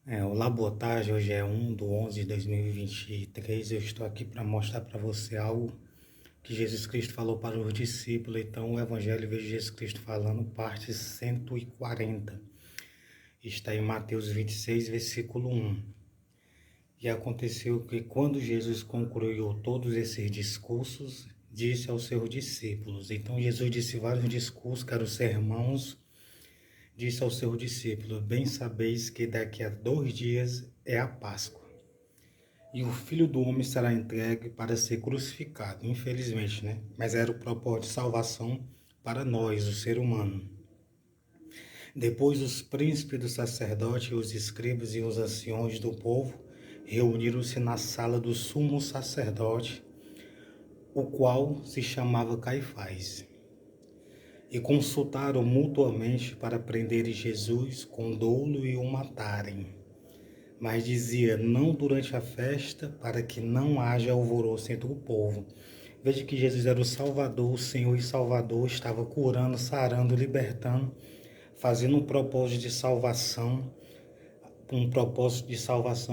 Olá, boa tarde. Hoje é 1/11/2023. Eu estou aqui para mostrar para você algo que Jesus Cristo falou para os discípulos. Então, o Evangelho vejo Jesus Cristo falando, parte 140. Está em Mateus 26, versículo 1. E aconteceu que quando Jesus concluiu todos esses discursos, disse aos seus discípulos. Então, Jesus disse vários discursos, que eram sermãos. Disse aos seus discípulos: bem sabeis que daqui a 2 dias é a Páscoa, e o Filho do Homem será entregue para ser crucificado. Infelizmente, né? Mas era o propósito de salvação para nós, o ser humano. Depois os príncipes do sacerdote, os escribas e os anciões do povo reuniram-se na sala do sumo sacerdote, o qual se chamava Caifás, e consultaram mutuamente para prenderem Jesus com dolo e o matarem. Mas dizia: não durante a festa, para que não haja alvoroço entre o povo. Veja que Jesus era o Salvador, o Senhor e Salvador, estava curando, sarando, libertando, fazendo um propósito de salvação,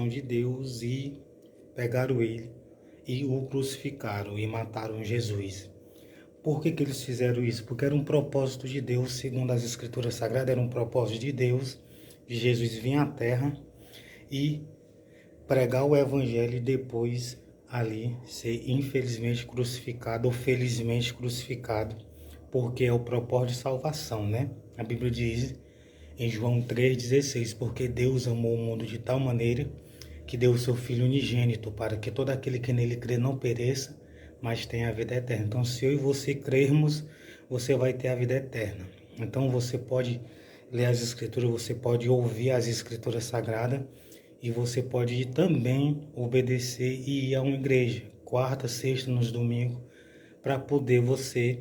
de Deus, e pegaram ele e o crucificaram e mataram Jesus. Por que eles fizeram isso? Porque era um propósito de Deus, segundo as Escrituras Sagradas, era um propósito de Deus, de Jesus vir à Terra e pregar o Evangelho e depois ali ser infelizmente crucificado ou felizmente crucificado, porque é o propósito de salvação, né? A Bíblia diz em João 3,16, porque Deus amou o mundo de tal maneira que deu o seu Filho unigênito, para que todo aquele que nele crê não pereça, mas tenha a vida eterna. Então, se eu e você crermos, você vai ter a vida eterna. Então, você pode ler as Escrituras, você pode ouvir as Escrituras Sagradas, e você pode também obedecer e ir a uma igreja, quarta, sexta, nos domingos, para poder você,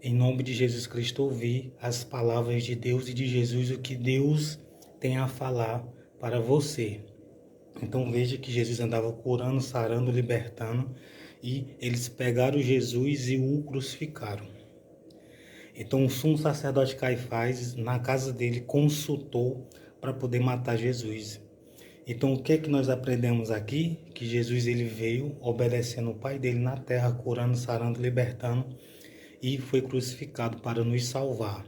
em nome de Jesus Cristo, ouvir as palavras de Deus e de Jesus, o que Deus tem a falar para você. Então veja que Jesus andava curando, sarando, libertando, e eles pegaram Jesus e o crucificaram. Então o sumo sacerdote Caifás, na casa dele, consultou para poder matar Jesus. Então o que é que nós aprendemos aqui? Que Jesus ele veio obedecendo o Pai dele na terra, curando, sarando, libertando, e foi crucificado para nos salvar.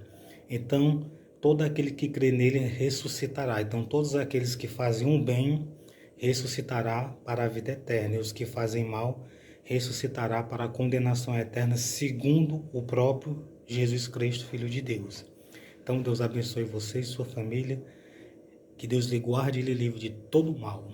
Então todo aquele que crê nele ressuscitará. Então todos aqueles que fazem um bem ressuscitará para a vida eterna, e os que fazem mal ressuscitará para a condenação eterna, segundo o próprio Jesus Cristo, Filho de Deus. Então Deus abençoe você e sua família, que Deus lhe guarde e lhe livre de todo mal.